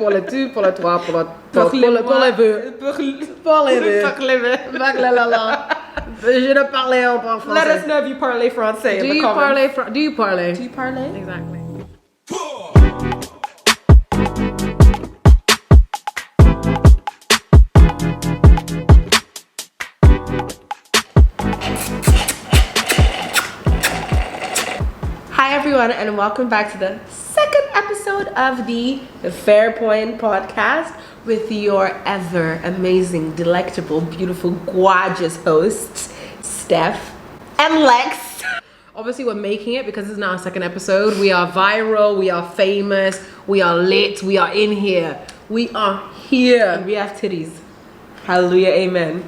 Pour le 2, pour le 3, pour les vœux. Pour les vœux. Je ne parlais pas français. Let us know if you parlez français. Do you parley? Do you parley? Exactly. Hi everyone, and welcome back to the second episode of the Fairpoint podcast with your ever amazing, delectable, beautiful, gorgeous hosts, Steph and Lex. Obviously, we're making it because this is now our second episode. We are viral, we are famous, we are lit, we are in here. We are here. And we have titties. Hallelujah, amen.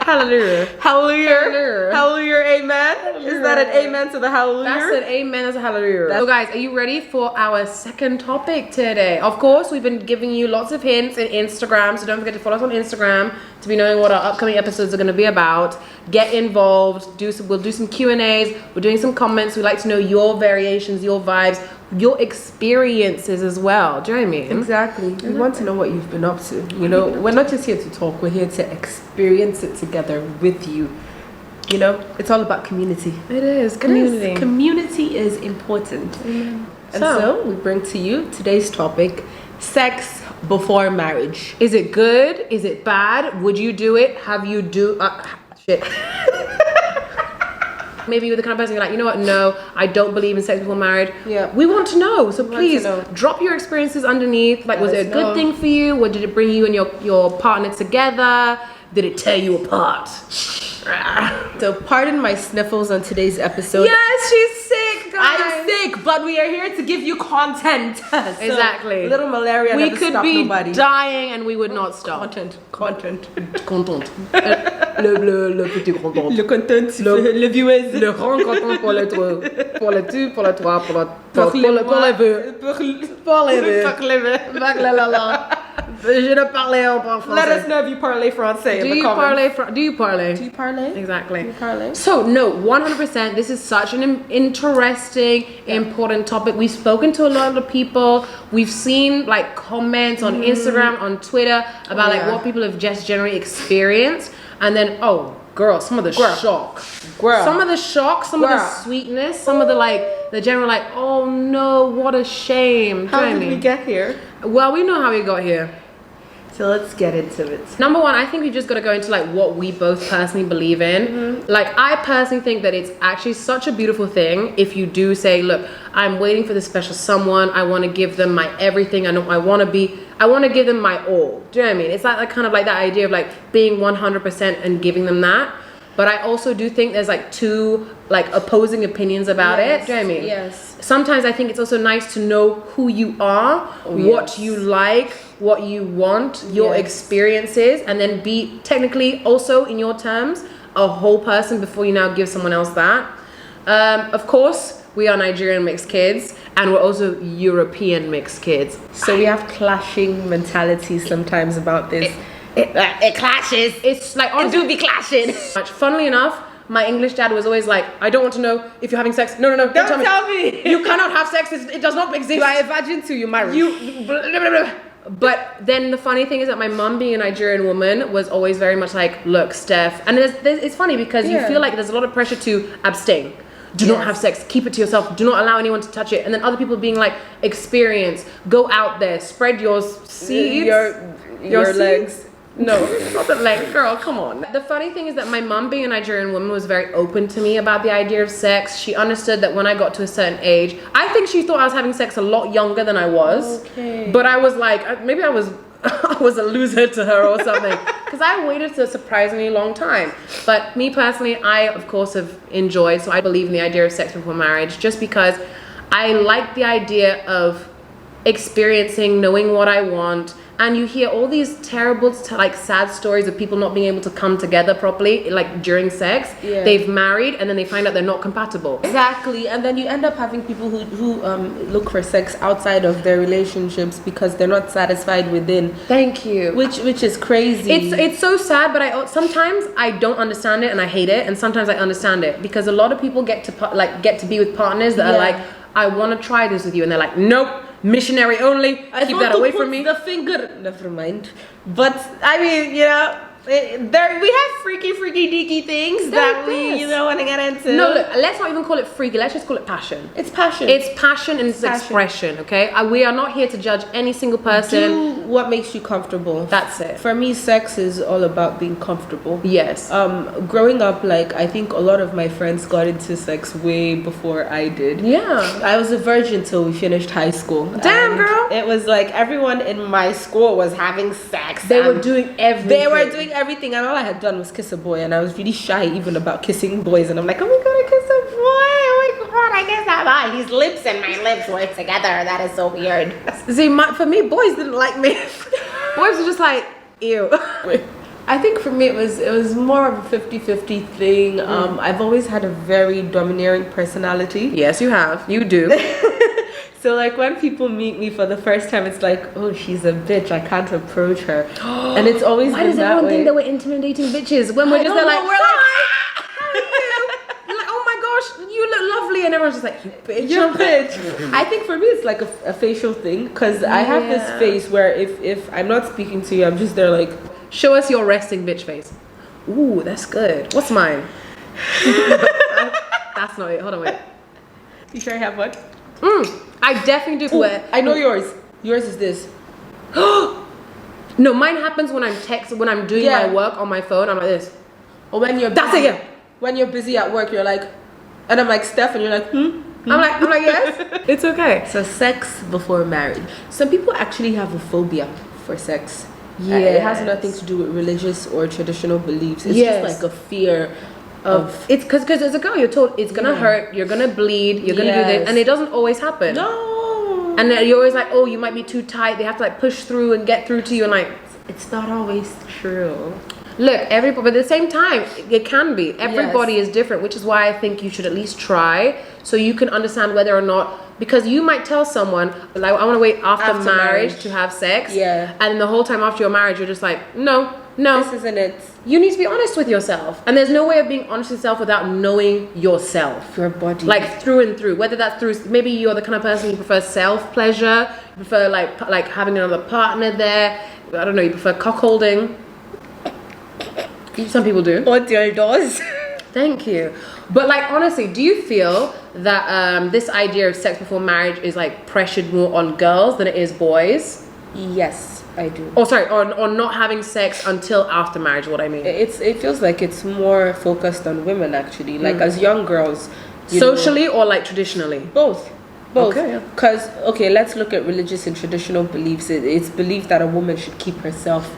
Hallelujah. Hallelujah. Hallelujah. Hallelujah, amen. Is that an amen to the hallelujah? That's an amen, that's a hallelujah. So guys, are you ready for our second topic today? Of course, we've been giving you lots of hints in Instagram, so don't forget to follow us on Instagram to be knowing what our upcoming episodes are going to be about. Get involved, we'll do some Q&As, we're doing some comments. We like to know your variations, your vibes, your experiences as well. Do you know what I mean? Exactly. We want to know what you've been up to. You know, we're not just here to talk, we're here to experience it together with you. You know, it's all about community. It is, community. Yes, community is important. Mm-hmm. And so we bring to you today's topic, sex before marriage. Is it good? Is it bad? Would you do it? Have you shit. Maybe you're the kind of person you're like, you know what, no, I don't believe in sex before marriage. Yeah. We want to know. So please know. Drop your experiences underneath. Like, was it a good know. thing for you? What did it bring you and your partner together? Did it tear you apart? So pardon my sniffles on today's episode. Yes, she's sick, guys. I'm sick, but we are here to give you content. So, Exactly. Little malaria We never could stop be nobody. dying and we would not stop. Content. Content. Le petit content. Le content, le viewers. Le grand content pour le 2, pour le 3, pour les vœux. Pour les vœux. Je ne parlais pas français. Let us know if you parlez français. Do you parley? Do you parley? Exactly. Do you parley? So no, 100%. This is such an interesting, important topic. We've spoken to a lot of people. We've seen like comments on Instagram, on Twitter about like what people have just generally experienced, and then girl, some of the shock. Girl. Some of the shock, some of the sweetness, some of the general like, oh no, what a shame. How did we get here? Well, we know how we got here. So let's get into it. Number one, I think we just got to go into like what we both personally believe in. Like, I personally think that it's actually such a beautiful thing if you do say, look, I'm waiting for this special someone. I want to give them my everything. I want to give them my all. Do you know what I mean? It's like kind of like that idea of like being 100% and giving them that. But I also do think there's like two like opposing opinions about it. Do you know what I mean? Yes. Sometimes I think it's also nice to know who you are, what you like, what you want, your experiences, and then be technically also in your terms a whole person before you now give someone else that. Of course, we are Nigerian mixed kids, and we're also European mixed kids. So we have clashing mentalities sometimes about this. It clashes. It's like, honestly, It do be clashing. Funnily enough, my English dad was always like, I don't want to know if you're having sex. No, don't tell me. You cannot have sex. It does not exist. I imagine till you marry. But then the funny thing is that my mum, being a Nigerian woman, was always very much like, look, Steph. And it's funny because you feel like there's a lot of pressure to abstain. Do not have sex. Keep it to yourself. Do not allow anyone to touch it. And then other people being like, experience. Go out there. Spread your seeds. Your seeds? legs. No, not the leg, girl, come on. The funny thing is that my mum, being a Nigerian woman, was very open to me about the idea of sex. She understood that when I got to a certain age, I think she thought I was having sex a lot younger than I was. Okay. But I was like, maybe I was a loser to her or something. Because I waited a surprisingly long time. But me personally, I, of course, have enjoyed, so I believe in the idea of sex before marriage, just because I like the idea of experiencing, knowing what I want. And you hear all these terrible, like, sad stories of people not being able to come together properly, like, during sex. Yeah. They've married and then they find out they're not compatible. Exactly. And then you end up having people who look for sex outside of their relationships because they're not satisfied within. Thank you. Which is crazy. It's so sad, but sometimes I don't understand it and I hate it, and sometimes I understand it because a lot of people get to be with partners that are like, I want to try this with you, and they're like, nope, missionary only. Keep that away from me. The finger. Never mind. But I mean, you know. We have freaky deaky things that we want to get into. No, look, let's not even call it freaky. Let's just call it passion. It's passion. It's passion and it's expression. Okay, we are not here to judge any single person. Do what makes you comfortable. That's it. For me, sex is all about being comfortable. Yes. Growing up, like I think a lot of my friends got into sex way before I did. Yeah. I was a virgin till we finished high school. Damn, girl. It was like everyone in my school was having sex. They were doing everything. They were doing everything, and all I had done was kiss a boy, and I was really shy even about kissing boys, and I'm like, oh my god, I kiss a boy, oh my god, I kiss that boy, his lips and my lips were together, that is so weird. See, for me, boys didn't like me. Boys were just like, ew. I think for me it was more of a 50-50 thing. I've always had a very domineering personality. Yes, you have. You do. So like when people meet me for the first time, it's like, oh, she's a bitch, I can't approach her. And it's always Why been does that everyone way. think that we're intimidating bitches when we're just there like, we're like, hi, how are you? You're like, oh my gosh, you look lovely, and everyone's just like, you bitch. you're a bitch. I think for me it's like a facial thing, because I have this face where if I'm not speaking to you, I'm just there like, Show us your resting bitch face. Ooh, that's good. What's mine? That's not it. Hold on, wait. you sure I have one? I definitely do. I know yours. Yours is this. No, mine happens when I'm doing my work on my phone. I'm like this. Or when you're That's busy, it. Yeah. When you're busy at work, you're like, and I'm like Steph, and you're like, I'm like yes. It's okay. So sex before marriage. Some people actually have a phobia for sex. Yeah, it has nothing to do with religious or traditional beliefs. It's just like a fear of. It's because as a girl, you're told it's gonna hurt, you're gonna bleed, you're gonna do this, and it doesn't always happen. No. And then you're always like, oh, you might be too tight. They have to like push through and get through to you, and like It's not always true. look, everybody. But at the same time, it can be. Everybody is different, which is why I think you should at least try, so you can understand whether or not. Because you might tell someone, like, I want to wait after marriage to have sex. Yeah. And the whole time after your marriage, you're just like, no. This isn't it. You need to be honest with yourself. And there's no way of being honest with yourself without knowing yourself. Your body. Like, through and through. Whether that's through, maybe you're the kind of person you prefer self-pleasure. You prefer, like having another partner there. I don't know, you prefer cuckolding. Some people do. What your does? Thank you. But like honestly, do you feel that this idea of sex before marriage is like pressured more on girls than it is boys? Yes, I do. Oh, sorry, or not having sex until after marriage? What I mean? It feels like it's more focused on women actually. Like as young girls, socially or like traditionally? Both. Okay. Because let's look at religious and traditional beliefs. It's believed that a woman should keep herself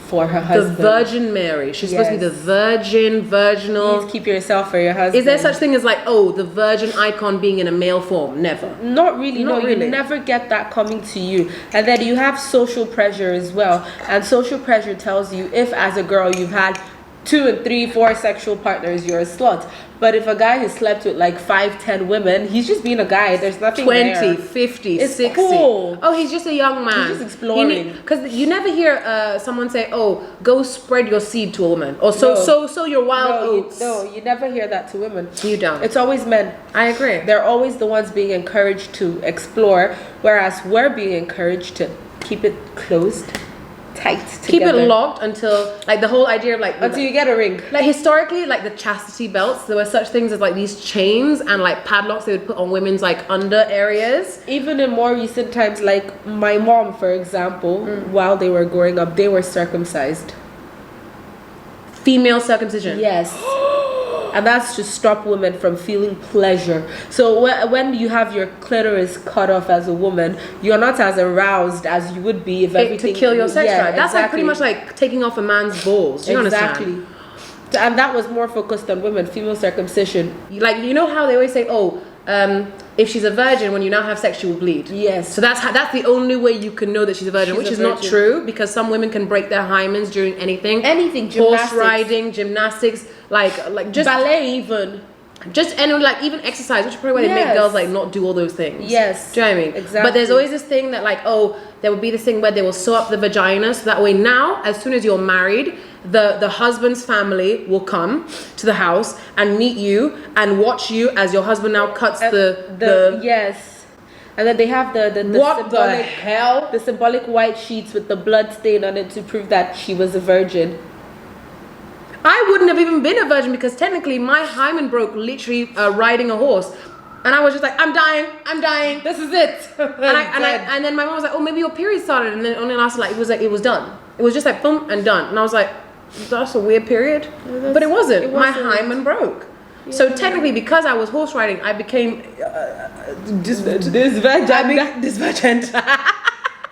for her husband. The Virgin Mary. She's supposed to be the virginal. Please keep yourself for your husband. Is there such thing as like, oh, the virgin icon being in a male form? Never. Not really. Not No, really. you never get that coming to you. And then you have social pressure as well. And social pressure tells you if as a girl you've had 2 and 3, 4 sexual partners, you're a slut. But if a guy has slept with like 5, 10 women, he's just being a guy. There's nothing 20, there. 50, It's 60. cool. Oh, he's just a young man. He's just exploring. Because you never hear someone say, "Oh, go spread your seed to a woman," or sow your wild oats. You never hear that to women. You don't. It's always men. I agree. They're always the ones being encouraged to explore, whereas we're being encouraged to keep it closed, tight Keep together. it locked until like the whole idea of like Until you get a ring. like historically, like the chastity belts, there were such things as like these chains and like padlocks they would put on women's like under areas. Even in more recent times, like my mom, for example, while they were growing up, they were circumcised. Female circumcision. Yes. And that's to stop women from feeling pleasure. So when you have your clitoris cut off as a woman, you're not as aroused as you would be if everything to kill your sex drive. That's like exactly. pretty much like taking off a man's balls. Do you understand? And that was more focused on women, female circumcision. Like, you know how they always say, oh, if she's a virgin, when you now have sex, she will bleed. Yes. So that's the only way you can know that she's a virgin, which is not true, because some women can break their hymens during anything. Gymnastics. Horse riding, gymnastics, like just ballet even. Just and like even exercise, which is probably why they make girls like not do all those things. Yes. Do you know what I mean? Exactly. But there's always this thing that like, oh, there will be this thing where they will sew up the vagina, so that way now, as soon as you're married, the husband's family will come to the house and meet you and watch you as your husband now cuts the yes, and then they have the what symbolic the hell? the symbolic white sheets with the blood stain on it to prove that she was a virgin. I wouldn't have even been a virgin because technically my hymen broke literally riding a horse. And I was just like, I'm dying. This is it. And then my mom was like, oh, maybe your period started. And then only lasted it was done. It was just like boom and done. And I was like, that's a weird period. But it wasn't. My hymen broke. Yeah. So technically, because I was horse riding, I became disvirgin.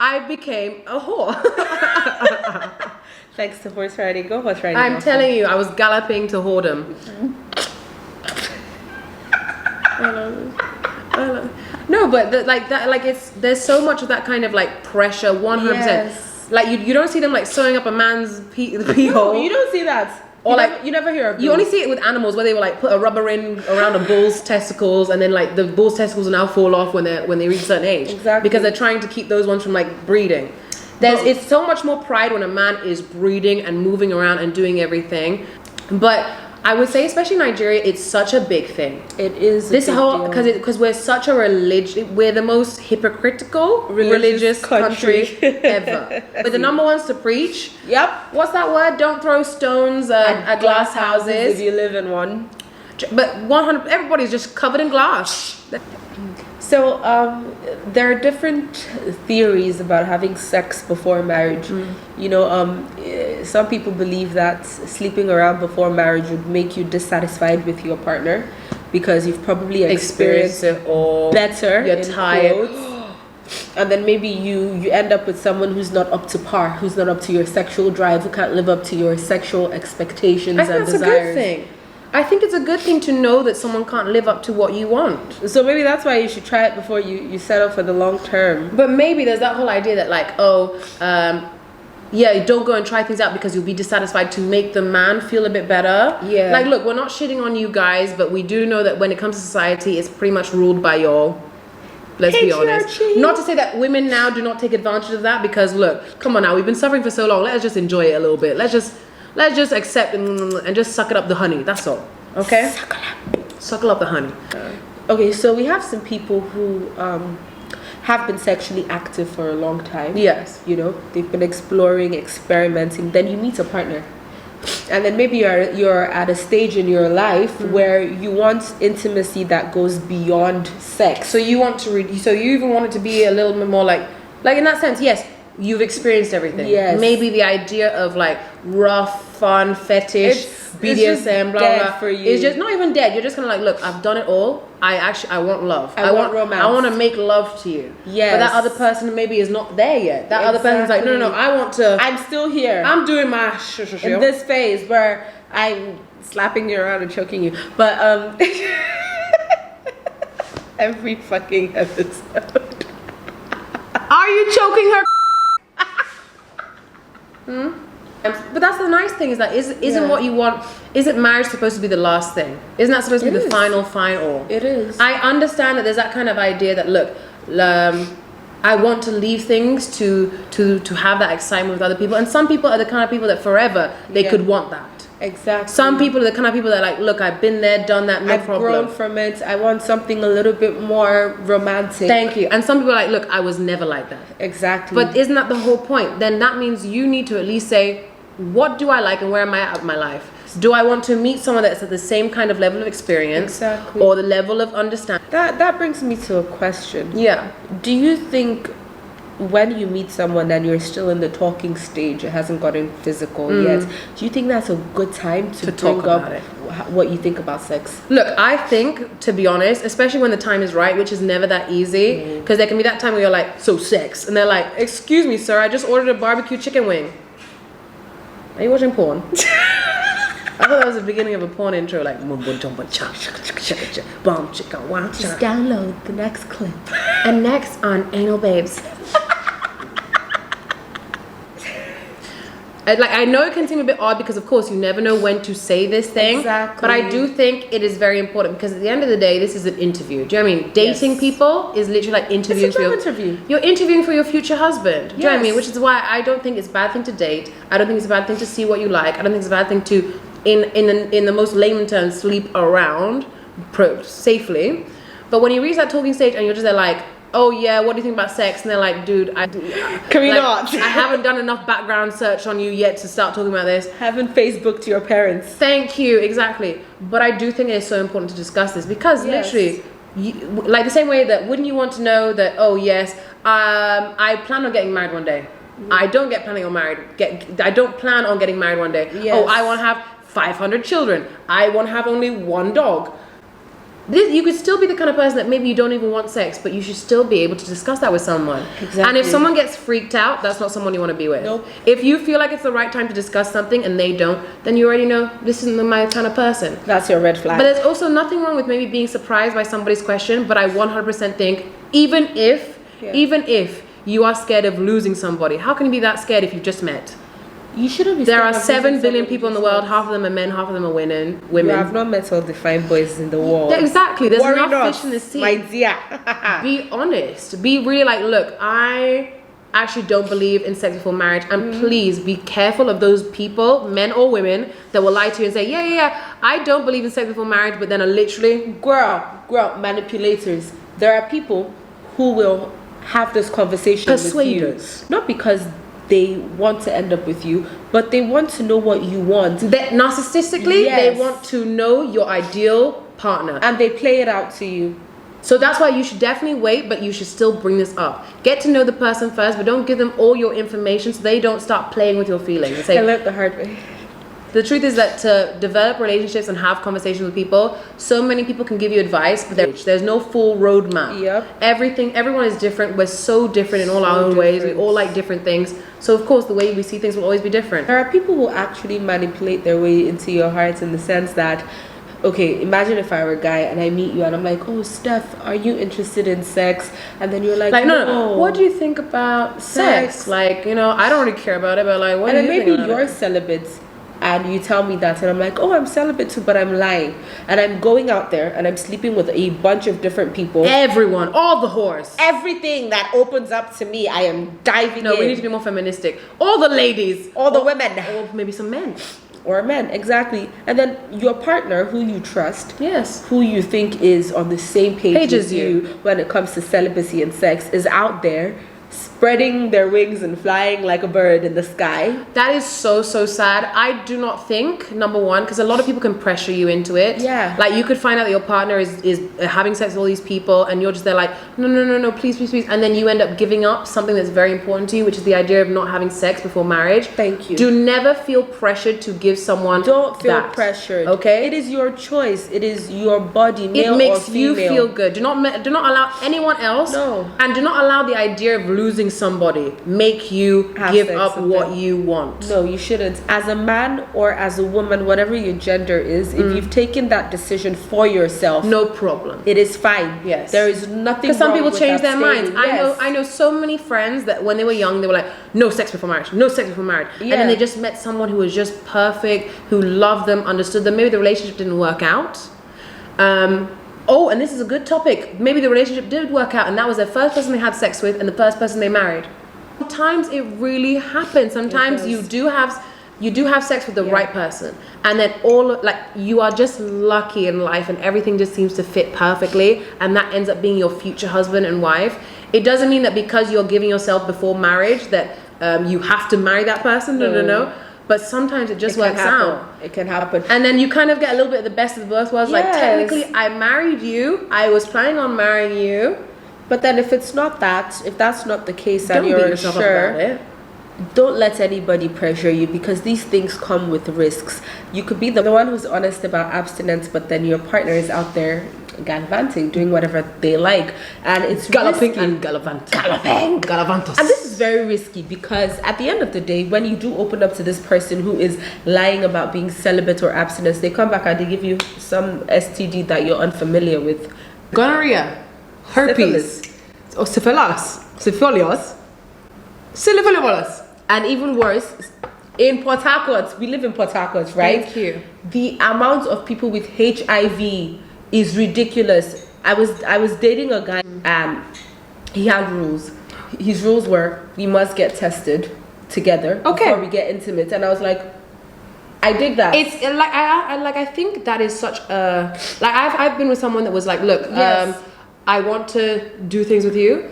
I became a whore. Thanks to horse riding. Go horse riding. I'm telling you, I was galloping to whoredom. No, but there's so much of that kind of like pressure, 100%. Yes. Like you don't see them like sewing up a man's pee hole. No, you don't see that. Or you never hear of you only see it with animals where they will like put a rubber ring around a bull's testicles and then like the bull's testicles will now fall off when they reach a certain age. Exactly. Because they're trying to keep those ones from like breeding. It's so much more pride when a man is breeding and moving around and doing everything. But I would say, especially in Nigeria, it's such a big thing. It is this whole because we're such a we're the most hypocritical religious country ever. We're the number ones to preach. Yep. What's that word? Don't throw stones at glass houses if you live in one. But 100, everybody's just covered in glass. So there are different theories about having sex before marriage. You know, some people believe that sleeping around before marriage would make you dissatisfied with your partner because you've probably experienced it all better. You're tired. And then maybe you end up with someone who's not up to par, who's not up to your sexual drive, who can't live up to your sexual expectations and desires. That's a good thing. I think it's a good thing to know that someone can't live up to what you want. So maybe that's why you should try it before you settle for the long term. But maybe there's that whole idea that like, don't go and try things out because you'll be dissatisfied to make the man feel a bit better. Yeah. Like, look, we're not shitting on you guys, but we do know that when it comes to society, it's pretty much ruled by y'all. Let's be honest. Not to say that women now do not take advantage of that because look, come on now, we've been suffering for so long. Let's just enjoy it a little bit. Let's just accept and just suck it up the honey. That's all. Okay? Suckle up the honey. Okay, so we have some people who have been sexually active for a long time. Yes. You know, they've been exploring, experimenting. Then you meet a partner. And then maybe you're at a stage in your life where you want intimacy that goes beyond sex. So you want to so you even want it to be a little bit more like in that sense, yes. You've experienced everything. Yes. Maybe the idea of like rough, fun, fetish, BDSM, blah blah. For you. It's just not even dead. You're just kind of like, look, I've done it all. I want love. I want romance. I want to make love to you. Yes. But that other person maybe is not there yet. That other person's like, no. I want to. I'm still here. I'm doing my in this phase where I'm slapping you around and choking you. But every fucking episode. Are you choking her? But that's the nice thing is that isn't what you want. Isn't marriage supposed to be the last thing? Isn't that supposed to be the final all? It is. I understand that there's that kind of idea that look, I want to leave things to have that excitement with other people, and some people are the kind of people that forever they could want that. Exactly. Some people are the kind of people that are like, look, I've been there, done that, no problem. I've grown from it. I want something a little bit more romantic. Thank you. And some people are like, look, I was never like that. Exactly. But isn't that the whole point? Then that means you need to at least say, what do I like and where am I at in my life? Do I want to meet someone that's at the same kind of level of experience? Exactly. Or the level of understanding? That brings me to a question. Yeah. Do you think when you meet someone and you're still in the talking stage, it hasn't gotten physical yet, do you think that's a good time to bring talk about it? What you think about sex? Look, I think, to be honest, especially when the time is right, which is never that easy, because there can be that time where you're like, so sex, and they're like, excuse me, sir, I just ordered a barbecue chicken wing. Are you watching porn? I thought that was the beginning of a porn intro, like Just download the next clip. And next on Anal Babes. Like, I know it can seem a bit odd because, of course, you never know when to say this thing. Exactly. But I do think it is very important because at the end of the day, this is an interview. Do you know what I mean? Dating Yes. people is literally like interviewing It's a for your job interview. You're interviewing for your future husband. Do you know what I mean? Yes. Which is why I don't think it's a bad thing to date. I don't think it's a bad thing to see what you like. I don't think it's a bad thing to, in the most layman terms, sleep around safely. But when you reach that talking stage and you're just there like, oh yeah, what do you think about sex? And they're like, dude, Can we like, not? I haven't done enough background search on you yet to start talking about this. Haven't Facebooked your parents. Thank you, exactly. But I do think it is so important to discuss this because Yes. literally, like the same way that wouldn't you want to know that, oh yes, I plan on getting married one day. I don't I don't plan on getting married one day. Yes. Oh, I want to have 500 children. I want to have only one dog. You could still be the kind of person that maybe you don't even want sex, but you should still be able to discuss that with someone. Exactly. And if someone gets freaked out, that's not someone you want to be with. Nope. If you feel like it's the right time to discuss something and they don't, then you already know this isn't my kind of person. That's your red flag. But there's also nothing wrong with maybe being surprised by somebody's question, but I 100% think even if you are scared of losing somebody, how can you be that scared if you've just met? You shouldn't be. There are scared of 7 losing billion somebody people in the just world, once. half of them are men, half of them are women. You have not met all the fine boys in the world. Yeah, exactly. There's Worry enough not, fish in the sea. my dear. Be honest. Be really like, look, I actually don't believe in sex before marriage. And please be careful of those people, men or women, that will lie to you and say, yeah, I don't believe in sex before marriage, but then are literally, girl, manipulators. There are people who will have this conversation with Persuaders. you, not because they want to end up with you, but they want to know what you want, that narcissistically, Yes. they want to know your ideal partner. and they play it out to you. So that's why you should definitely wait, but you should still bring this up. Get to know the person first, but don't give them all your information so they don't start playing with your feelings. And say, I learned the hard way. the truth is that to develop relationships and have conversations with people, so many people can give you advice, but there's no full roadmap. Yep. Everyone is different. We're so different in all our So own ways. We different. all like different things. So of course, the way we see things will always be different. There are people who actually manipulate their way into your heart in the sense that, okay, imagine if I were a guy and I meet you and I'm like, oh, Steph, are you interested in sex? And then you're like, Like, no. What do you think about sex? Sex. Like, I don't really care about it, but like, what And do then you maybe think about you're it? celibate and you tell me that and I'm like, oh, I'm celibate too, but I'm lying. And I'm going out there and I'm sleeping with a bunch of different people. Everyone, all the whores. Everything that opens up to me, I am diving No, in. we need to be more feministic. All the ladies. All the women. Or maybe some men. Or men, exactly. And then your partner, who you trust, Yes. who you think is on the same page Page as as you you. when it comes to celibacy and sex, is out there spreading their wings and flying like a bird in the sky. That is so sad. I do not think, number one, because a lot of people can pressure you into it. Yeah. Like you could find out that your partner is having sex with all these people and you're just there like, no, please. And then you end up giving up something that's very important to you, which is the idea of not having sex before marriage. Thank you. Do never feel pressured to give someone Don't feel that. pressured. Okay? It is your choice. It is your body, male It makes or you female. feel good. Do not allow anyone else. No. And do not allow the idea of losing somebody make you Have give sex up with what them. you want. No, you shouldn't. As a man or as a woman, whatever your gender is, if you've taken that decision for yourself, No problem. it is fine. Yes. There is nothing. Because some wrong people with change their minds. abstaining. I know so many friends that when they were young they were like, no sex before marriage, no sex before marriage. And Yeah. then they just met someone who was just perfect, who loved them, understood them. Maybe the relationship didn't work out. Oh, and this is a good topic. Maybe the relationship did work out and that was the first person they had sex with and the first person they married. Sometimes it really happens. Sometimes does. you do have sex with the right person, and then you are just lucky in life, and everything just seems to fit perfectly, and that ends up being your future husband and wife. It doesn't mean that because you're giving yourself before marriage that you have to marry that person. No. But sometimes it just works out. It can happen. And then you kind of get a little bit of the best of the both worlds. Like Yes. technically, I married you. I was planning on marrying you. But then if it's not that, if that's not the case and Don't beat you're yourself up sure, about it. don't let anybody pressure you because these things come with risks. You could be the one who's honest about abstinence, but then your partner is out there gallivanting, doing whatever they like. And it's Galloping risky. and gallivantos. And this is very risky because at the end of the day, when you do open up to this person who is lying about being celibate or abstinence, they come back and they give you some STD that you're unfamiliar with. Gonorrhea, herpes, or syphilis, And even worse, in Port Harcourt, we live in Port Harcourt, right? Thank you. The amount of people with HIV is ridiculous. I was dating a guy, he had rules. His rules were we must get tested together before we get intimate, and I was like, I dig that. It's like I think that is such a like I've been with someone that was like, look, I want to do things with you.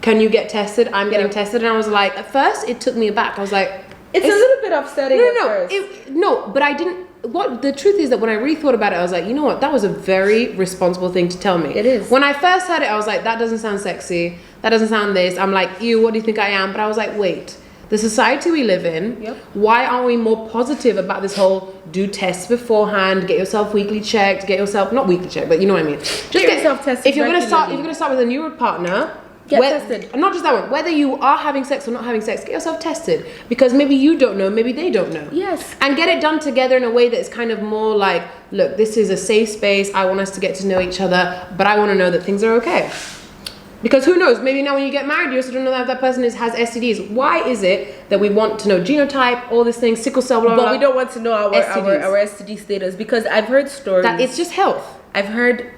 Can you get tested? I'm getting tested, and I was like, at first it took me aback. I was like, it's a little bit upsetting. No, but I didn't. What the truth is that when I really thought about it, I was like, you know what? That was a very responsible thing to tell me. It is. When I first heard it, I was like, that doesn't sound sexy. That doesn't sound this. I'm like, ew, what do you think I am? But I was like, wait. The society we live in, why aren't we more positive about this whole do tests beforehand, get yourself weekly checked, get yourself not weekly checked, but you know what I mean. Just get yourself tested. If you're gonna start with a new partner, get tested. Not just that one. Whether you are having sex or not having sex, get yourself tested because maybe you don't know, maybe they don't know. Yes. And get it done together in a way that's kind of more like, look, this is a safe space. I want us to get to know each other, but I want to know that things are okay. Because who knows? Maybe now when you get married, you also don't know that that person has STDs. Why is it that we want to know genotype, all these things, sickle cell, blah, blah, but we don't want to know our STD status? Because I've heard stories that it's just health. I've heard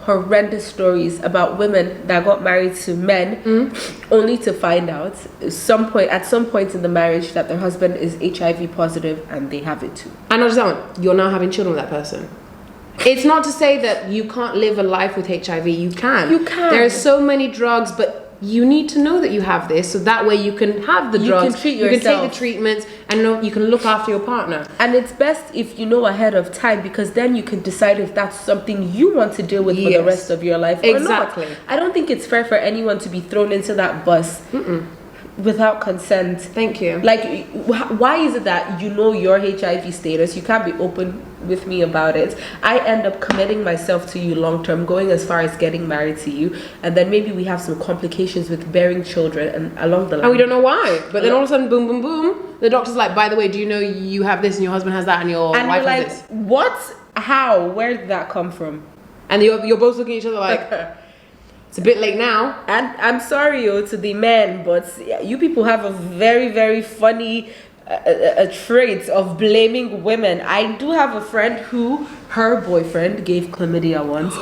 horrendous stories about women that got married to men only to find out at some point in the marriage that their husband is HIV positive and they have it too. And not just that one, you're now having children with that person. It's not to say that you can't live a life with HIV. You can. There are so many drugs, but you need to know that you have this, so that way you can have the drugs. You can treat yourself. You can take the treatments, and you can look after your partner. And it's best if you know ahead of time, because then you can decide if that's something you want to deal with for the rest of your life or not. I don't think it's fair for anyone to be thrown into that bus without consent. Thank you. Like, why is it that you know your HIV status, you can't be open with me about it? I end up committing myself to you long term, going as far as getting married to you, and then maybe we have some complications with bearing children and along the line. And we don't know why. But then all of a sudden, boom, boom, boom, the doctor's like, by the way, do you know you have this and your husband has that and your wife has this? What? How? Where did that come from? And you're both looking at each other like, it's a bit late now. And I'm sorry to the men, but you people have a very, very funny trait of blaming women. I do have a friend who, her boyfriend gave chlamydia once,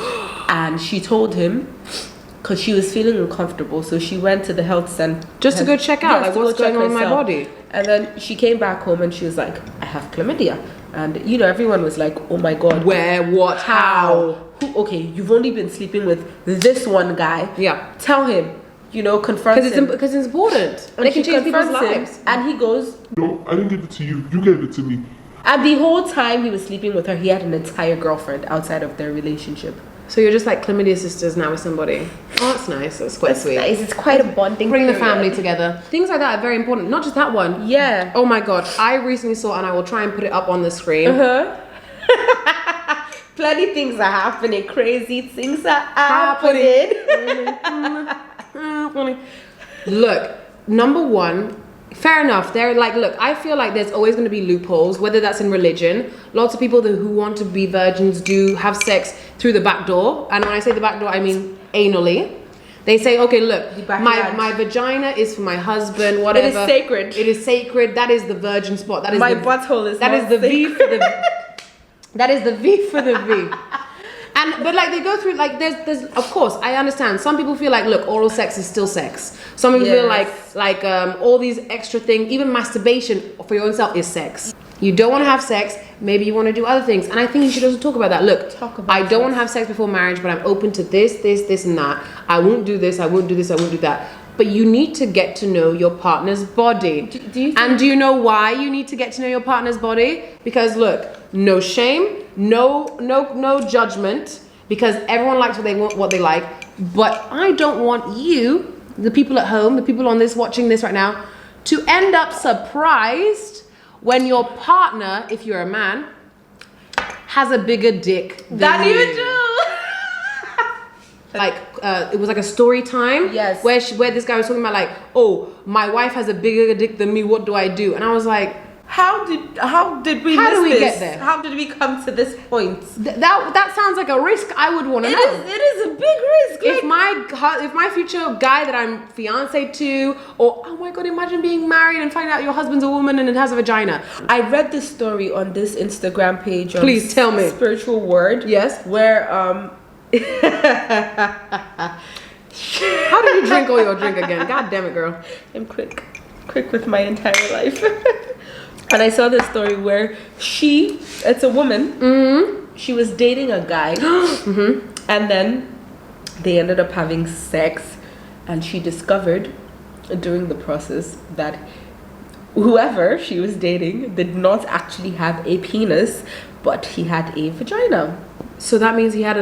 and she told him, because she was feeling uncomfortable, so she went to the health center. Just to go check out, like, what's going on in my body. And then she came back home and she was like, I have chlamydia. And, everyone was like, oh my God. Where, what, how? Okay, you've only been sleeping with this one guy. Yeah. Tell him, confront him. Because it's important. And they can change people's lives. And he goes, no, I didn't give it to you. You gave it to me. And the whole time he was sleeping with her, he had an entire girlfriend outside of their relationship. So you're just like chlamydia sisters now with somebody. Oh, that's nice. That's quite sweet. Nice. It's quite a bonding. Bring the family together. Things like that are very important. Not just that one. Yeah. Oh my God. I recently saw, and I will try and put it up on the screen. Plenty things are happening. Crazy things are happening. Look, number one, fair enough. They're like, look, I feel like there's always going to be loopholes, whether that's in religion. Lots of people who want to be virgins do have sex through the back door. And when I say the back door, I mean anally. They say, okay, look, my vagina is for my husband, whatever. It is sacred. It is sacred. That is the virgin spot. That is my butthole is that is the V for the that is the V for the V. But like they go through, like there's of course I understand. Some people feel like, look, oral sex is still sex. Some people feel like all these extra things, even masturbation for your own self is sex. You don't want to have sex, maybe you want to do other things. And I think you should also talk about that. Look, I don't want to have sex before marriage, but I'm open to this, and that. I won't do this, I won't do this, I won't do that. But you need to get to know your partner's body. Do you know why you need to get to know your partner's body? Because look, no shame, no judgment, because everyone likes what they like. But I don't want you, the people at home, the people on this watching this right now, to end up surprised when your partner, if you're a man, has a bigger dick than you do. Like it was like a story time, yes, where this guy was talking about like, oh, my wife has a bigger dick than me, what do I do? And I was like, How did we How miss do we this? get there? How did we come to this point? That sounds like a risk I would want to know. It is a big risk. If my future guy that I'm fiancé to, or oh my god, imagine being married and finding out your husband's a woman and it has a vagina. I read this story on this Instagram page. Please tell me. Spiritual Word. Yes. Where How did you drink all your drink again? God damn it, girl. I'm quick with my entire life. And I saw this story where it's a woman. Mm-hmm. She was dating a guy, Mm-hmm. and then they ended up having sex, and she discovered during the process that whoever she was dating did not actually have a penis, but he had a vagina. So that means he had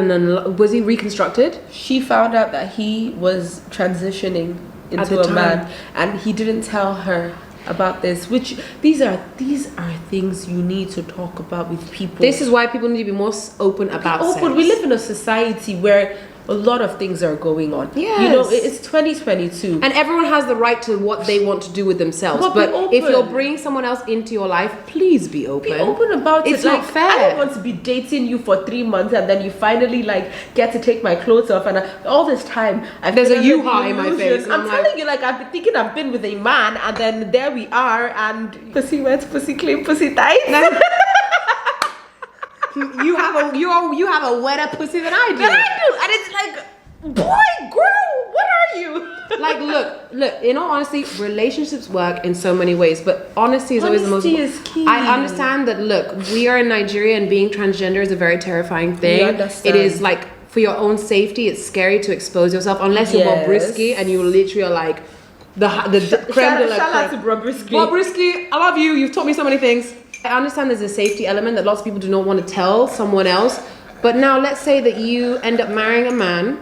was he reconstructed? She found out that he was transitioning At into the a time. man, and he didn't tell her about this, which these are things you need to talk about with people. This is why people need to be more open about sex. We live in a society where a lot of things are going on. Yes. You know, it's 2022. And everyone has the right to what they want to do with themselves. But be But if open. you're bringing someone else into your life, please be open. Be open about it. It's not Like, fair. I don't want to be dating you for 3 months and then you finally like get to take my clothes off, and all this time I've There's been a under the U-Haul in my illusion. face, and I'm I'm telling like- you, like I've been thinking I've been with a man, and then there we are, and pussy wet, pussy clean, pussy tight. you have a wetter pussy than I do. But I do, and it's like, boy, girl, what are you? Like, look. In all honesty, relationships work in so many ways, but honesty is always the most. Honesty is key. I understand that. Look, we are in Nigeria, and being transgender is a very terrifying thing. understand. It is like for your own safety. It's scary to expose yourself unless you're Yes. Bobrisky and you literally are like the creme de la Shout out to creme. Bobrisky. Bobrisky, I love you. You've taught me so many things. I understand there's a safety element that lots of people do not want to tell someone else. But now let's say that you end up marrying a man.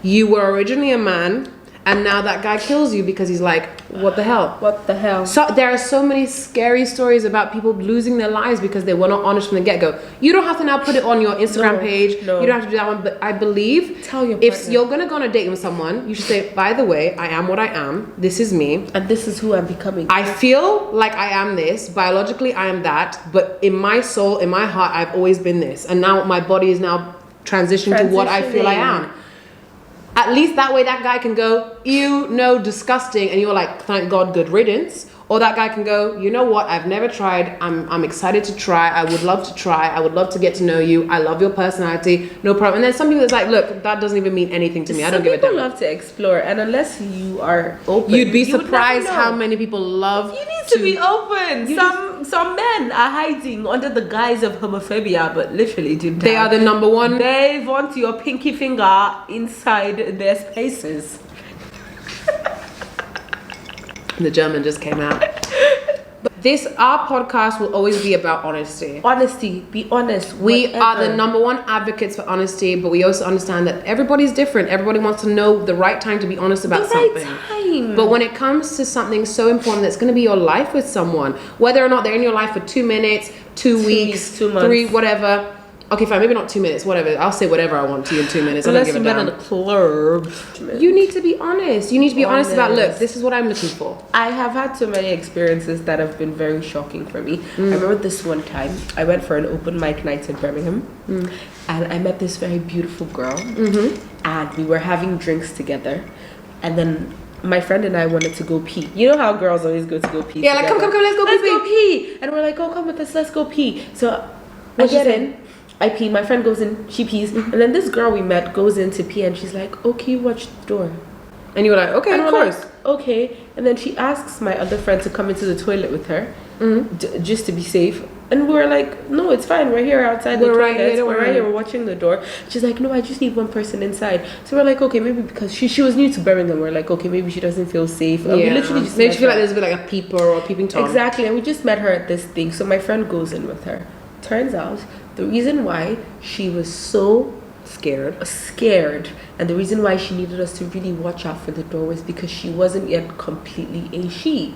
You were originally a man, and now that guy kills you because he's like, what the hell? What the hell? So there are so many scary stories about people losing their lives because they were not honest from the get-go. You don't have to now put it on your Instagram No, page. no. You don't have to do that one. But I believe Tell your if partner. you're gonna go on a date with someone, you should say, by the way, I am what I am. This is me. And this is who I'm becoming. I feel like I am this. Biologically, I am that. But in my soul, in my heart, I've always been this. And now my body is now transitioning to what I feel I am. At least that way that guy can go, ew, no, disgusting. And you're like, thank God, good riddance. Or that guy can go, you know what, I've never tried. I'm excited to try. I would love to try. I would love to get to know you. I love your personality. No problem. And then some people that's like, look, that doesn't even mean anything to me. I don't give a Some damn. people love to explore, and unless you are open, You'd be you would surprised never know. how many people love You need to be open. You Some men are hiding under the guise of homophobia, but literally deep down, They are the number one. They want your pinky finger inside their spaces. The German just came out. But our podcast will always be about honesty. Honesty, be honest. We are the whatever. number one advocates for honesty, but we also understand that everybody's different. Everybody wants to know the right time to be honest about The right something. time. But when it comes to something so important that's going to be your life with someone, whether or not they're in your life for 2 minutes, 2 weeks, 2 months. 3, whatever. Okay, fine, maybe not 2 minutes, whatever. I'll say whatever I want to you in 2 minutes. I don't Unless give you a met damn. in a club. You need to be honest. You need to be honest about, look, Honest. this is what I'm looking for. I have had so many experiences that have been very shocking for me. I remember this one time I went for an open mic night in Birmingham, and I met this very beautiful girl, and we were having drinks together, and then my friend and I wanted to go pee. You know how girls always go to go pee. Yeah, like, come, together. let's go let's pee. go pee. And we're like, oh, come with us, let's go pee. So I What'd she get say? in. I pee. My friend goes in. She pees, and then this girl we met goes in to pee, and she's like, "Oh, can you watch the door?" And you were like, okay, And of we're course. like, okay. And then she asks my other friend to come into the toilet with her, just to be safe. And we were like, no, it's fine. We're here outside the We're right toilet. here, don't We're right worry. here. We're watching the door. She's like, no, I just need one person inside. So we're like, okay, maybe because she was new to Birmingham. We're like, okay, maybe she doesn't feel safe. And we literally just maybe met she feel her. like there's a bit like a peeper or a peeping tom. Exactly, and we just met her at this thing. So my friend goes in with her. Turns out the reason why she was so scared and the reason why she needed us to really watch out for the door was because she wasn't yet completely a she.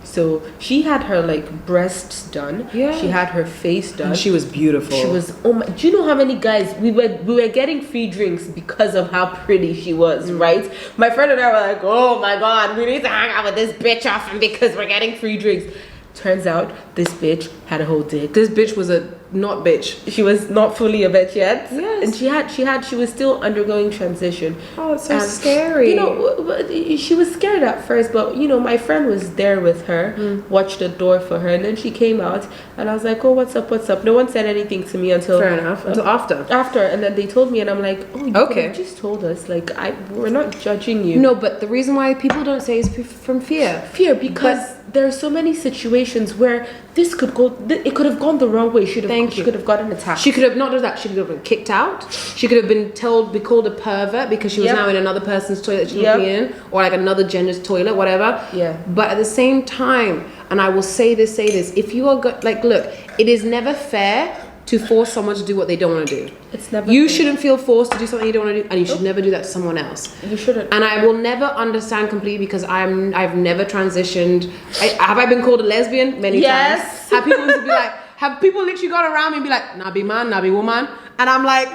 So she had her like breasts done. Yeah. She had her face done. And she was beautiful. She was, oh my, do you know how many guys we were getting free drinks because of how pretty she was, right? My friend and I were like, oh my god, we need to hang out with this bitch often because we're getting free drinks. Turns out this bitch had a whole dick. This bitch was a not bitch. She was not fully a bitch yet. Yes. And she was still undergoing transition. Oh, it's so And, scary. You know, she was scared at first, but you know, my friend was there with her, watched the door for her, and then she came out, and I was like, "Oh, what's up? What's up?" No one said anything to me until Fair enough. Until after. After, and then they told me, and I'm like, "Oh, you Okay. could have just told us. Like, we're not judging you." No, but the reason why people don't say is from fear. Fear, because there are so many situations where this could go. It could have gone the wrong way. She could have gotten attacked. She could have not done that. She could have been kicked out. She could have been be called a pervert because she was Yep. now in another person's toilet she Yep. shouldn't be in, or like another gender's toilet, whatever. Yeah. But at the same time, and I will say this: if you are like, look, it is never fair to force someone to do what they don't want to do. It's never. You fair. shouldn't feel forced to do something you don't want to do, and you should never do that to someone else. You shouldn't. And I will never understand completely because I've never transitioned. Have I been called a lesbian many Yes. times? Have people literally gone around me and be like, "Nah, be man, nah, be woman," and I'm like,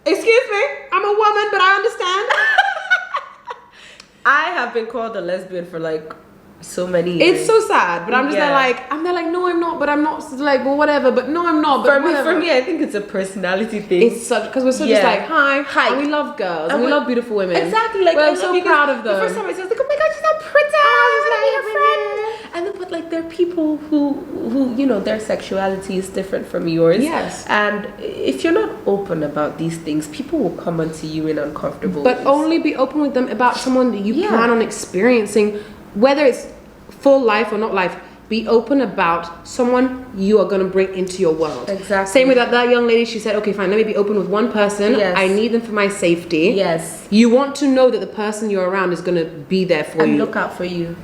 "Excuse me, I'm a woman, but I understand." I have been called a lesbian for like so many years. It's so sad, but I'm just Yeah. I'm there like, no, I'm not, but I'm not like, well, whatever, but no, I'm not, but For whatever. me, I think it's a personality thing. It's such because we're so Yeah. just like hi, Hi. and we love girls, and And we we- love beautiful women. Exactly, like we're I so love you proud guys. of them. The first time I was like, oh my god, she's so pretty. I want to be her friend. And then, but like, there are people who you know, their sexuality is different from yours. Yes. And if you're not open about these things, people will come onto you in uncomfortable But ways. only be open with them about someone that you Yeah. plan on experiencing, whether it's full life or not life. Be open about someone you are going to bring into your world. Exactly. Same with that young lady. She said, okay, fine, let me be open with one person. Yes. I need them for my safety. Yes. You want to know that the person you're around is going to be there for And you. look out for you.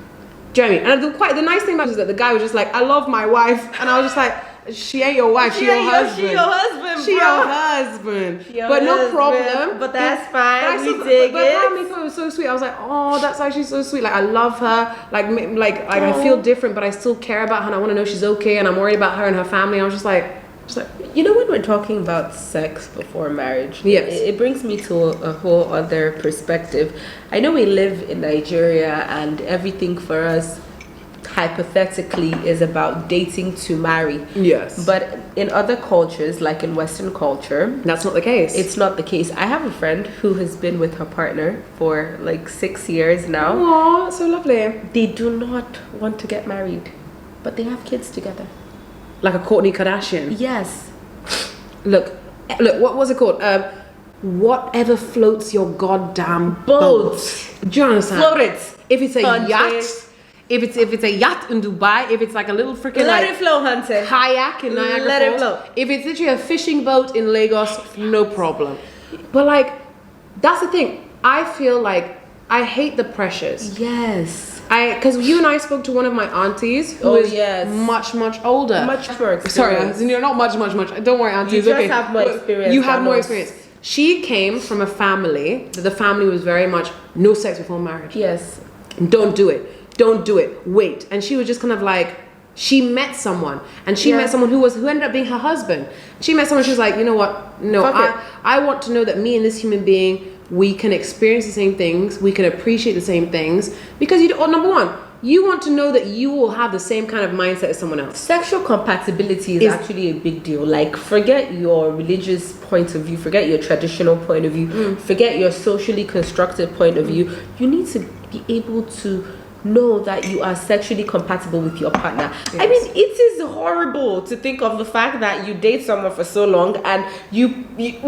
Jeremy, and the nice thing about it is that the guy was just like, I love my wife. And I was just like, she ain't your wife, she your husband. She your husband, She bro. your husband. Your But no husband. problem. But that's fine. But I We still- dig but it. part of me thought it was so sweet. I was like, oh, that's actually so sweet. Like I love her. Like I feel different, but I still care about her. And I want to know she's okay. And I'm worried about her and her family. I was just like, You know, when we're talking about sex before marriage, Yes. it brings me to a whole other perspective. I know we live in Nigeria, and everything for us hypothetically is about dating to marry. yes. But in other cultures, like in Western culture, That's not the case. it's not the case. I have a friend who has been with her partner for like 6 years now. Aw, so lovely. They do not want to get married, but they have kids together. Like a Kourtney Kardashian. Yes. Look, what was it called? Whatever floats your goddamn Boat. Do you understand? Float it. If it's a Hunter. yacht, if it's a yacht in Dubai, if it's like a little freaking Let like it flow, Hunter. kayak in Niagara Let it Falls, flow. if it's literally a fishing boat in Lagos, no problem. But like, that's the thing. I feel like I hate the pressures. Yes. Because you and I spoke to one of my aunties who Oh, is yes. much older. Much more experience. Sorry, you're not much. Don't worry, auntie. You It's just okay. have more experience You have than more us. experience. She came from a family that the family was very much no sex before marriage. Yes. Don't do it. Don't do it. Wait. And she was just kind of like, she met someone, and she Yeah. met someone who ended up being her husband. She met someone. She was like, you know what? No, Fuck it. I want to know that me and this human being, we can experience the same things, we can appreciate the same things, because number one, you want to know that you will have the same kind of mindset as someone else. Sexual compatibility is actually a big deal. Like, forget your religious point of view, forget your traditional point of view, forget your socially constructed point of view. You need to be able to know that you are sexually compatible with your partner. Yes. I mean, it is horrible to think of the fact that you date someone for so long and do you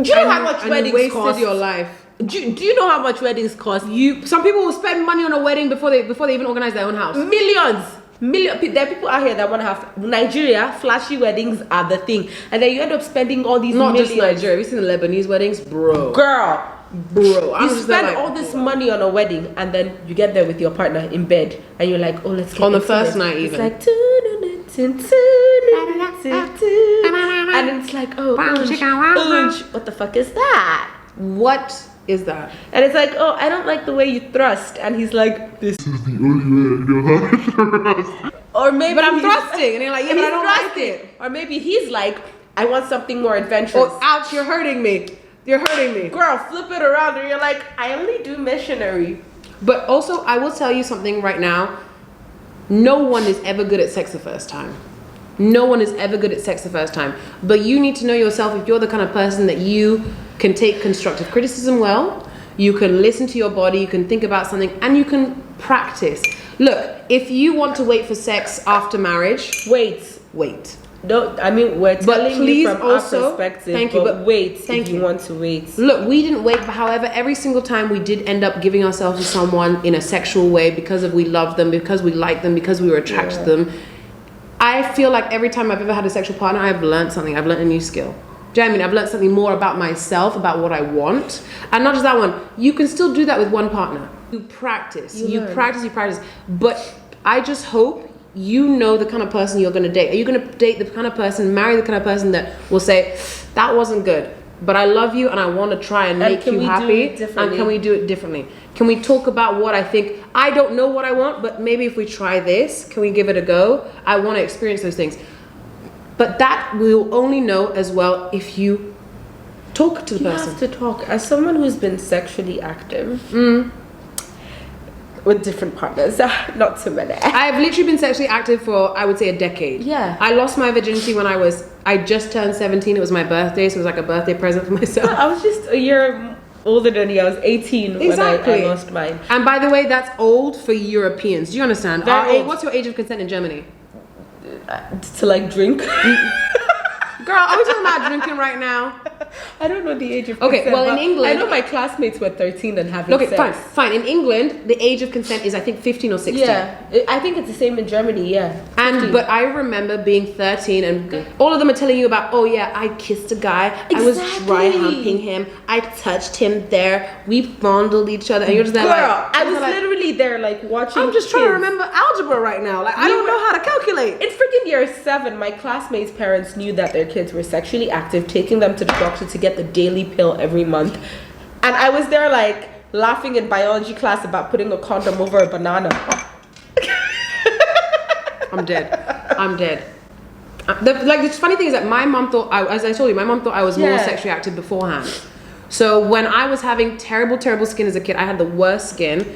know how much and weddings you wasted cost? your life. Do you know how much weddings cost? Some people will spend money on a wedding before they even organize their own house. Millions. There are people out here that want to have Nigeria flashy weddings are the thing, and then you end up spending all these Not millions. just Nigeria. Have you seen the Lebanese weddings, bro? Girl, Bro, you spend all this money on a wedding, and then you get there with your partner in bed, and you're like, oh, let's get On the into first it. night It's even. like, and it's like, oh, what the fuck is that? What is that? And it's like, oh, I don't like the way you thrust, and he's like, this. This is the only way I know how to thrust. Or maybe, But I'm he's- thrusting, and you're like, yeah, and but I he's don't like thrusting. it. Or maybe he's like, I want something more adventurous. Oh, ouch! You're hurting me. You're hurting me. Girl, flip it around, and you're like, I only do missionary. But also, I will tell you something right now. no one is ever good at sex the first time. No one is ever good at sex the first time. But you need to know yourself if you're the kind of person that you can take constructive criticism well, you can listen to your body, you can think about something, and you can practice. Look, if you want to wait for sex after marriage, wait. No, I mean, we're telling you from our perspective, thank you, but wait thank if you want to wait. Look, we didn't wait, but however, every single time we did end up giving ourselves to someone in a sexual way because of we loved them, because we liked them, because we were attracted to them. I feel like every time I've ever had a sexual partner, I've learned something. I've learned a new skill. Do you know what I mean? I've learned something more about myself, about what I want. And not just that one. You can still do that with one partner. You practice. You practice. But I just hope you know the kind of person you're going to date. Are you going to date the kind of person, marry the kind of person that will say, that wasn't good, but I love you and I want to try and make you happy. And can we do it differently? Can we talk about what I think? I don't know what I want, but maybe if we try this, can we give it a go? I want to experience those things. But that we'll only know as well if you talk to the person. You have to talk. As someone who's been sexually active with different partners, not too many. I've literally been sexually active for, I would say, a decade. Yeah. I lost my virginity when I just turned 17. It was my birthday, so it was like a birthday present for myself. I was just a year older than you. I was 18 when I lost mine. And by the way, that's old for Europeans. Do you understand? What's your age of consent in Germany? To like drink. Girl, are we talking about drinking right now? I don't know the age of consent. Okay, well in England, I know my classmates were 13 and having sex. Okay, fine. In England, the age of consent is I think 15 or 16. Yeah, I think it's the same in Germany. Yeah. But I remember being 13 and all of them are telling you about, oh yeah, I kissed a guy. Exactly. I was dry humping him. I touched him there. We fondled each other. And you're just there girl, I was literally there like watching. I'm just trying to remember algebra right now. Like I don't know how to calculate. In freaking year 7, my classmates' parents knew that their kids were sexually active, taking them to the doctor to get the daily pill every month. And I was there like laughing in biology class about putting a condom over a banana. I'm dead. The funny thing is that my mom thought, as I told you, my mom thought I was more sexually active beforehand. So when I was having terrible skin as a kid, I had the worst skin.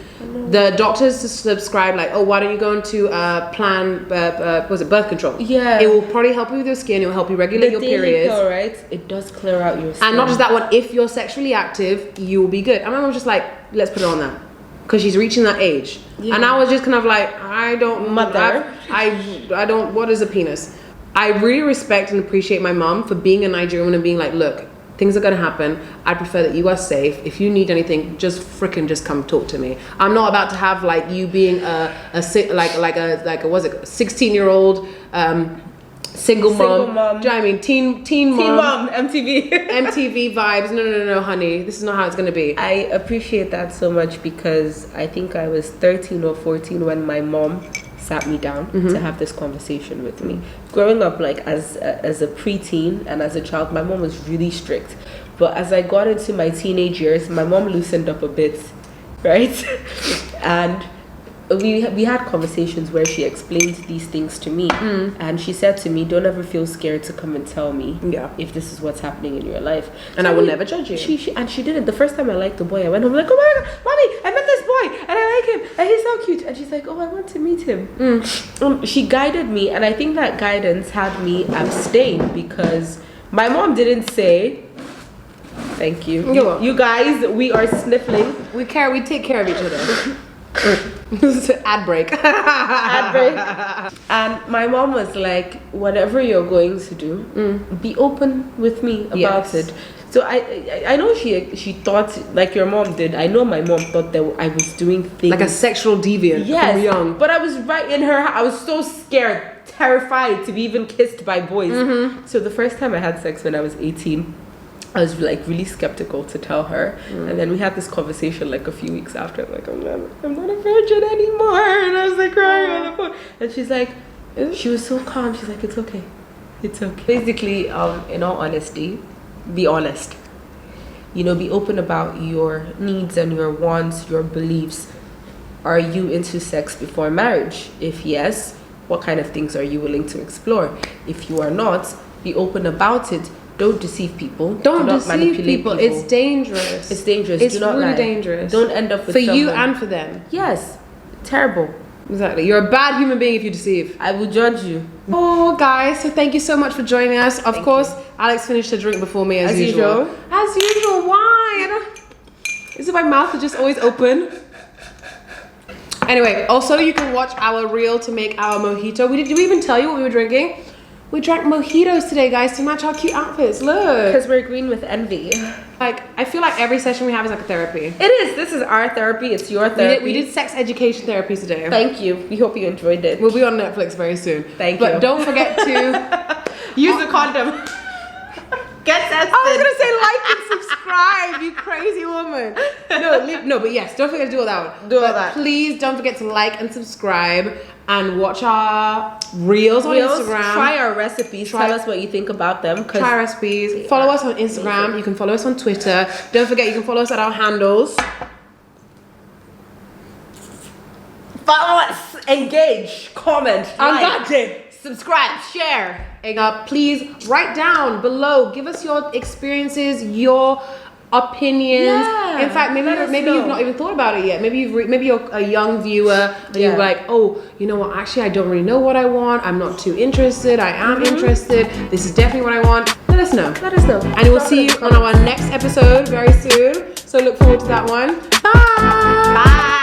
The doctors subscribed like, oh, why don't you go into birth control? Yeah. It will probably help you with your skin. It will help you regulate your periods. Pill, right? It does clear out your skin. And not just that one, if you're sexually active, you will be good. And my mom was just like, let's put it on that. Because she's reaching that age. Yeah. And I was just kind of like, I don't, what is a penis? I really respect and appreciate my mom for being a Nigerian woman and being like, look, things are going to happen. I prefer that you are safe. If you need anything, just come talk to me. I'm not about to have like you being a 16-year-old single mom. Do you know what I mean? Teen mom. MTV vibes. No, honey. This is not how it's going to be. I appreciate that so much because I think I was 13 or 14 when my mom sat me down to have this conversation with me. Growing up like as a preteen and as a child, my mom was really strict. But as I got into my teenage years, my mom loosened up a bit, right? And we had conversations where she explained these things to me, and she said to me, don't ever feel scared to come and tell me if this is what's happening in your life, and I will never judge you. She did it. The first time I liked the boy, I went home like, oh my god, mommy, I met this boy and I like him and he's so cute, and she's like, oh, I want to meet him. She guided me, and I think that guidance had me abstain because my mom didn't say, thank you. You guys, we are sniffling. We take care of each other. Ad break. And my mom was like, whatever you're going to do, be open with me about it. So I know she thought like your mom did. I know my mom thought that I was doing things like a sexual deviant from young. But I was right in her. I was so scared, terrified to be even kissed by boys. So the first time I had sex when I was 18, I was like really skeptical to tell her, and then we had this conversation like a few weeks after. I'm like, I'm not a virgin anymore, and I was like crying on the phone, and she's like, she was so calm. She's like, it's okay. Basically, in all honesty, be honest. Be open about your needs and your wants, your beliefs. Are you into sex before marriage? If yes, what kind of things are you willing to explore? If you are not, be open about it. Don't deceive people. Don't deceive people. It's dangerous. It's dangerous. It's really dangerous. Don't end up with for you and for them. Yes, terrible. Exactly. You're a bad human being if you deceive. I will judge you. Oh, guys, so thank you so much for joining us. Of course, Alex finished her drink before me as usual. As usual, why? Is it my mouth is just always open? Anyway, also you can watch our reel to make our mojito. Did we even tell you what we were drinking? We drank mojitos today, guys, to match our cute outfits. Look. Because we're green with envy. Like, I feel like every session we have is like a therapy. It is. This is our therapy. It's your therapy. We did sex education therapy today. Thank you. We hope you enjoyed it. We'll be on Netflix very soon. Thank you. But don't forget to use the condom. Get tested. I was gonna say like and subscribe, you crazy woman. But yes, don't forget to do all that one. Do all that. Please don't forget to like and subscribe and watch our reels on Instagram. Try our recipes. Tell us what you think about them. Try recipes. Follow us on Instagram. Amazing. You can follow us on Twitter. Don't forget you can follow us at our handles. Follow us. Engage. Comment. Like. Subscribe. Share. Please write down below. Give us your experiences, your opinions. Yeah, in fact, maybe you've not even thought about it yet. Maybe you're a young viewer and you're like, oh, you know what? Actually, I don't really know what I want. I'm not too interested. I am interested. This is definitely what I want. Let us know. Let us know. And we'll see you on our next episode very soon. So look forward to that one. Bye. Bye.